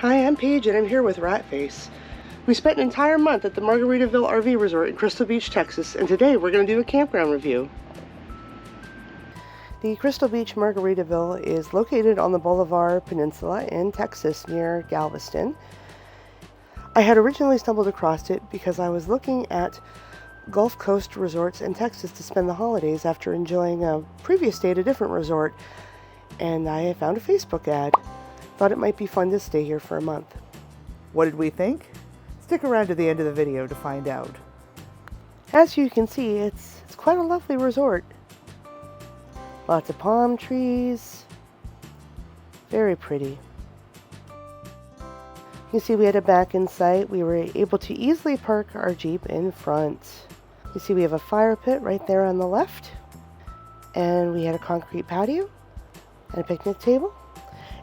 Hi, I'm Paige and I'm here with Ratface. We spent an entire month at the Margaritaville RV Resort in Crystal Beach, Texas, and today we're going to do a campground review. The Crystal Beach Margaritaville is located on the Bolivar Peninsula in Texas near Galveston. I had originally stumbled across it because I was looking at Gulf Coast resorts in Texas to spend the holidays after enjoying a previous stay at a different resort, and I found a Facebook ad. Thought it might be fun to stay here for a month. What did we think? Stick around to the end of the video to find out. As you can see, it's quite a lovely resort. Lots of palm trees. Very pretty. You can see we had a back in sight. We were able to easily park our Jeep in front. You see we have a fire pit right there on the left. And we had a concrete patio and a picnic table.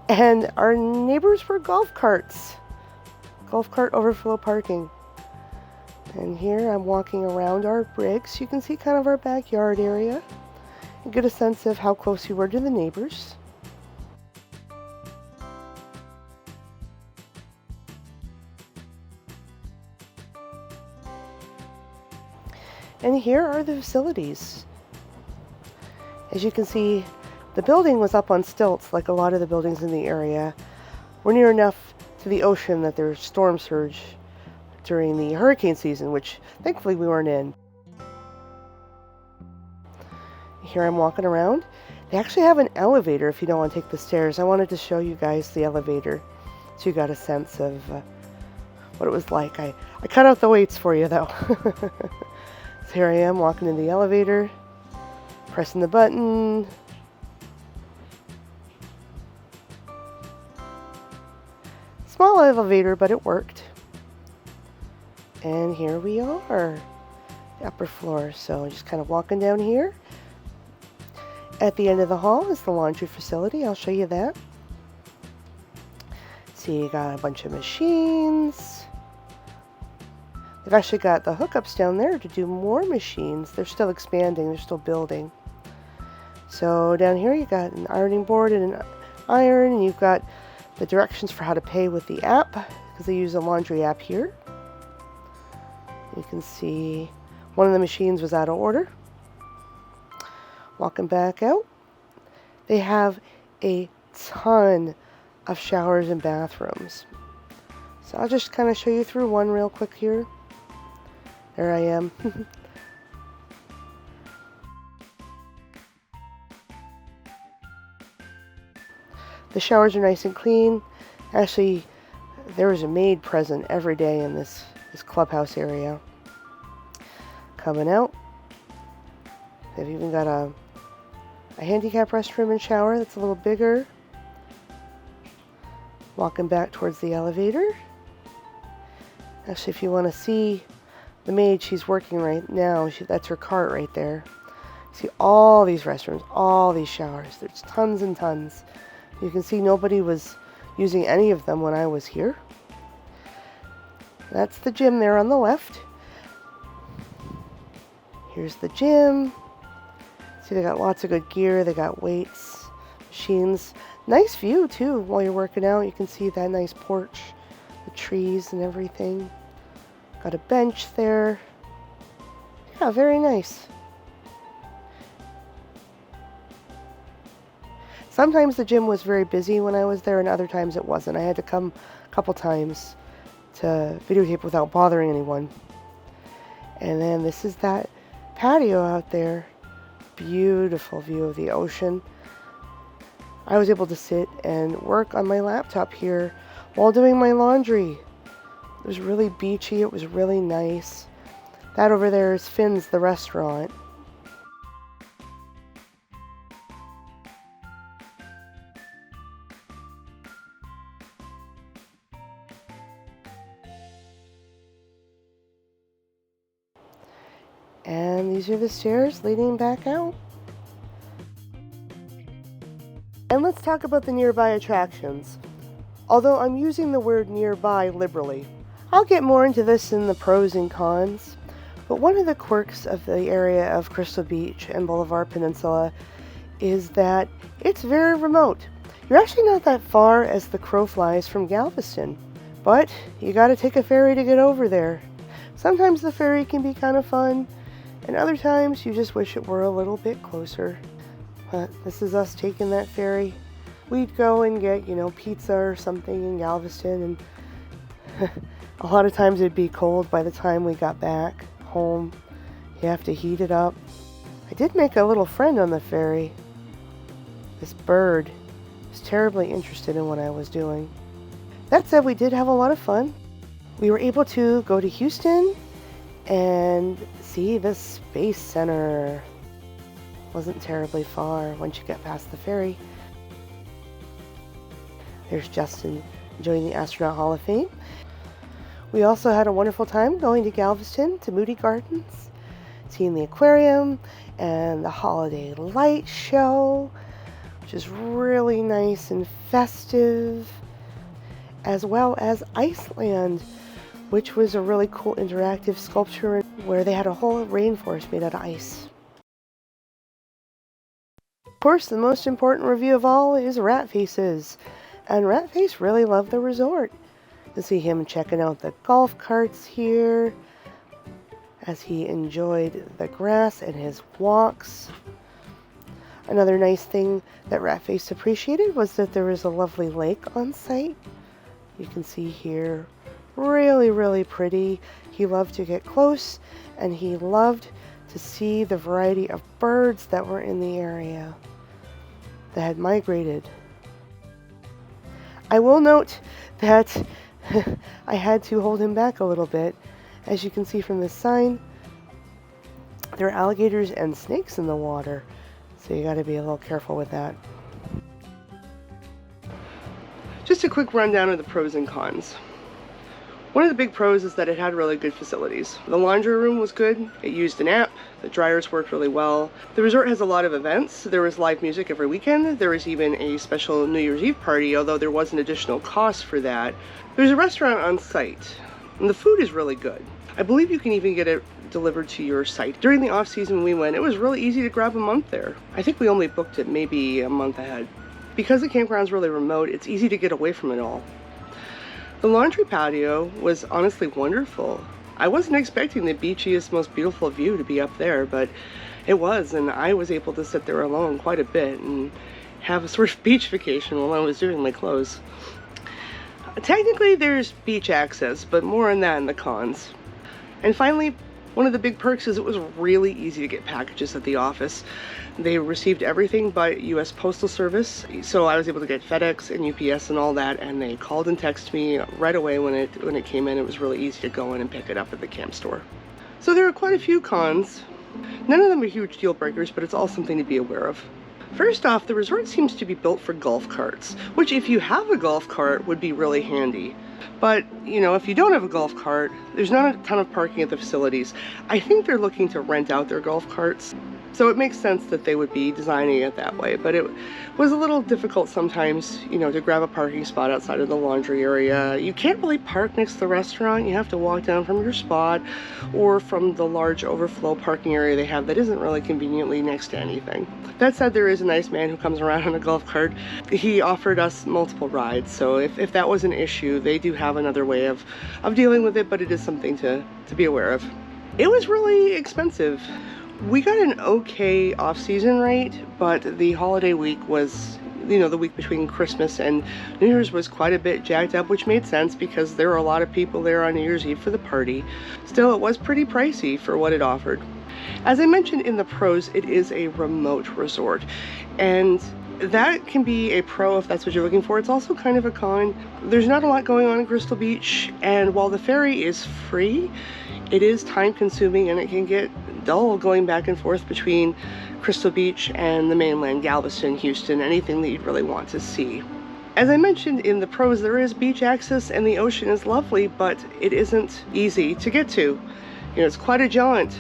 And our neighbors were golf carts. Golf cart overflow parking. And here I'm walking around our rig so you can see kind of our backyard area and get a sense of how close we were to the neighbors. And here are the facilities. As you can see, the building was up on stilts like a lot of the buildings in the area. We're near enough to the ocean that there's storm surge during the hurricane season, which thankfully we weren't in. Here I'm walking around. They actually have an elevator if you don't want to take the stairs. I wanted to show you guys the elevator so you got a sense of what it was like. I cut out the weights for you though. So here I am walking in the elevator, pressing the button. Small elevator, but it worked. And here we are, the upper floor. So just kind of walking down here. At the end of the hall is the laundry facility. I'll show you that. See, you got a bunch of machines. They've actually got the hookups down there to do more machines. They're still expanding, they're still building. So down here you got an ironing board and an iron, and you've got the directions for how to pay with the app, because they use a laundry app here. You can see one of the machines was out of order. Walking back out, they have a ton of showers and bathrooms. So I'll just kind of show you through one real quick here. There I am. The showers are nice and clean. Actually, there was a maid present every day in this clubhouse area. Coming out, they've even got a handicap restroom and shower that's a little bigger. Walking back towards the elevator. Actually, if you want to see the maid, she's working right now. That's her cart right there. See all these restrooms, all these showers. There's tons and tons. You can see nobody was using any of them when I was here. That's the gym there on the left. Here's the gym. See, they got lots of good gear. They got weights, machines. Nice view too while you're working out. You can see that nice porch, the trees and everything. Got a bench there. Yeah, very nice. Sometimes the gym was very busy when I was there, and other times it wasn't. I had to come a couple times to videotape without bothering anyone. And then this is that patio out there. Beautiful view of the ocean. I was able to sit and work on my laptop here while doing my laundry. It was really beachy. It was really nice. That over there is Finn's, the restaurant. And these are the stairs leading back out. And let's talk about the nearby attractions. Although I'm using the word nearby liberally. I'll get more into this in the pros and cons. But one of the quirks of the area of Crystal Beach and Bolivar Peninsula is that it's very remote. You're actually not that far as the crow flies from Galveston, but you gotta take a ferry to get over there. Sometimes the ferry can be kind of fun, and other times you just wish it were a little bit closer. But this is us taking that ferry. We'd go and get, pizza or something in Galveston, and a lot of times it'd be cold by the time we got back home. You have to heat it up. I did make a little friend on the ferry. This bird was terribly interested in what I was doing. That said, we did have a lot of fun. We were able to go to Houston and see the Space Center. Wasn't terribly far once you get past the ferry. There's Justin enjoying the Astronaut Hall of Fame. We also had a wonderful time going to Galveston to Moody Gardens, seeing the aquarium and the holiday light show, which is really nice and festive, as well as Iceland, which was a really cool interactive sculpture where they had a whole rainforest made out of ice. Of course, the most important review of all is Ratface's, and Ratface really loved the resort. To see him checking out the golf carts here as he enjoyed the grass and his walks. Another nice thing that Ratface appreciated was that there was a lovely lake on site. You can see here, really, really pretty. He loved to get close, and he loved to see the variety of birds that were in the area that had migrated. I will note that I had to hold him back a little bit. As you can see from this sign, there are alligators and snakes in the water, so you got to be a little careful with that. Just a quick rundown of the pros and cons. One of the big pros is that it had really good facilities. The laundry room was good, it used an app, the dryers worked really well. The resort has a lot of events. There was live music every weekend. There was even a special New Year's Eve party, although there was an additional cost for that. There's a restaurant on site, and the food is really good. I believe you can even get it delivered to your site. During the off-season we went, it was really easy to grab a month there. I think we only booked it maybe a month ahead. Because the campground's really remote, it's easy to get away from it all. The laundry patio was honestly wonderful. I wasn't expecting the beachiest, most beautiful view to be up there, but it was, and I was able to sit there alone quite a bit and have a sort of beach vacation while I was doing my clothes. Technically, there's beach access, but more on that in the cons. And finally, one of the big perks is it was really easy to get packages at the office. They received everything but U.S. Postal Service, so I was able to get FedEx and UPS and all that, and they called and texted me right away when it came in. It was really easy to go in and pick it up at the camp store. So there are quite a few cons. None of them are huge deal breakers, but it's all something to be aware of. First off, the resort seems to be built for golf carts, which if you have a golf cart would be really handy. But, if you don't have a golf cart, there's not a ton of parking at the facilities. I think they're looking to rent out their golf carts, so it makes sense that they would be designing it that way. But it was a little difficult sometimes, to grab a parking spot outside of the laundry area. You can't really park next to the restaurant. You have to walk down from your spot or from the large overflow parking area they have that isn't really conveniently next to anything. That said, there is a nice man who comes around on a golf cart. He offered us multiple rides, so if that was an issue, they do have another way of dealing with it, but it is something to be aware of. It was really expensive. We got an okay off-season rate, but the holiday week was, the week between Christmas and New Year's was quite a bit jacked up, which made sense because there were a lot of people there on New Year's Eve for the party. Still, it was pretty pricey for what it offered. As I mentioned in the pros, it is a remote resort, and that can be a pro if that's what you're looking for. It's also kind of a con. There's not a lot going on in Crystal Beach, and while the ferry is free, it is time consuming and it can get dull going back and forth between Crystal Beach and the mainland, Galveston, Houston, anything that you'd really want to see. As I mentioned in the pros, there is beach access and the ocean is lovely, but it isn't easy to get to. It's quite a jaunt.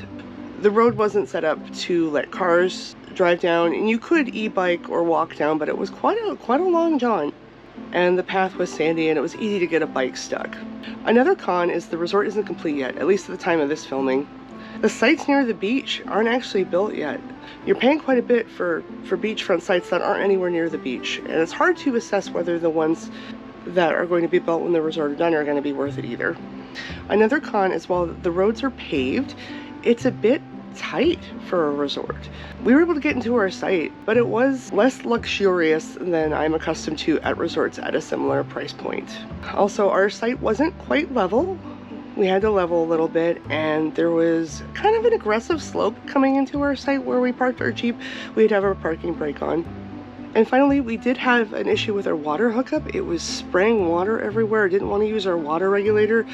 The road wasn't set up to let cars drive down, and you could e-bike or walk down, but it was quite a long jaunt. And the path was sandy and it was easy to get a bike stuck. Another con is the resort isn't complete yet, at least at the time of this filming. The sites near the beach aren't actually built yet. You're paying quite a bit for beachfront sites that aren't anywhere near the beach, and it's hard to assess whether the ones that are going to be built when the resort are done are going to be worth it either. Another con is while the roads are paved, it's a bit tight for a resort. We were able to get into our site, but it was less luxurious than I'm accustomed to at resorts at a similar price point. Also, our site wasn't quite level. We had to level a little bit, and there was kind of an aggressive slope coming into our site where we parked our Jeep. We'd have our parking brake on. And finally, we did have an issue with our water hookup. It was spraying water everywhere. I didn't want to use our water regulator.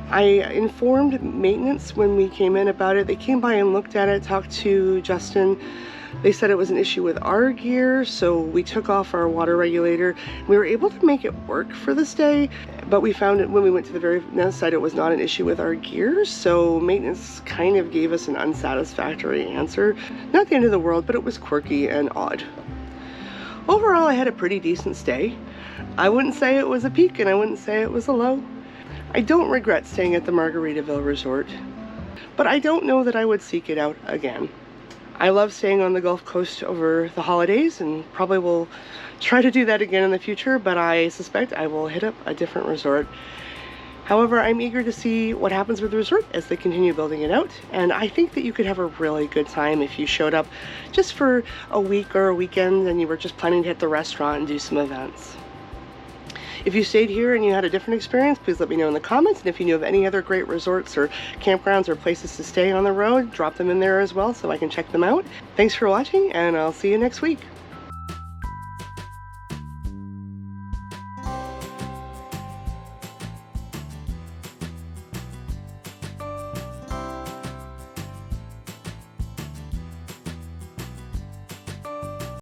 I informed maintenance when we came in about it. They came by and looked at it, talked to Justin. They said it was an issue with our gear, so we took off our water regulator. We were able to make it work for this day, but we found it when we went to the very next site, it was not an issue with our gear, so maintenance kind of gave us an unsatisfactory answer. Not the end of the world, but it was quirky and odd. Overall, I had a pretty decent stay. I wouldn't say it was a peak, and I wouldn't say it was a low. I don't regret staying at the Margaritaville Resort, but I don't know that I would seek it out again. I love staying on the Gulf Coast over the holidays and probably will try to do that again in the future, but I suspect I will hit up a different resort. However, I'm eager to see what happens with the resort as they continue building it out, and I think that you could have a really good time if you showed up just for a week or a weekend and you were just planning to hit the restaurant and do some events. If you stayed here and you had a different experience, please let me know in the comments. And if you know of any other great resorts or campgrounds or places to stay on the road, drop them in there as well so I can check them out. Thanks for watching, and I'll see you next week.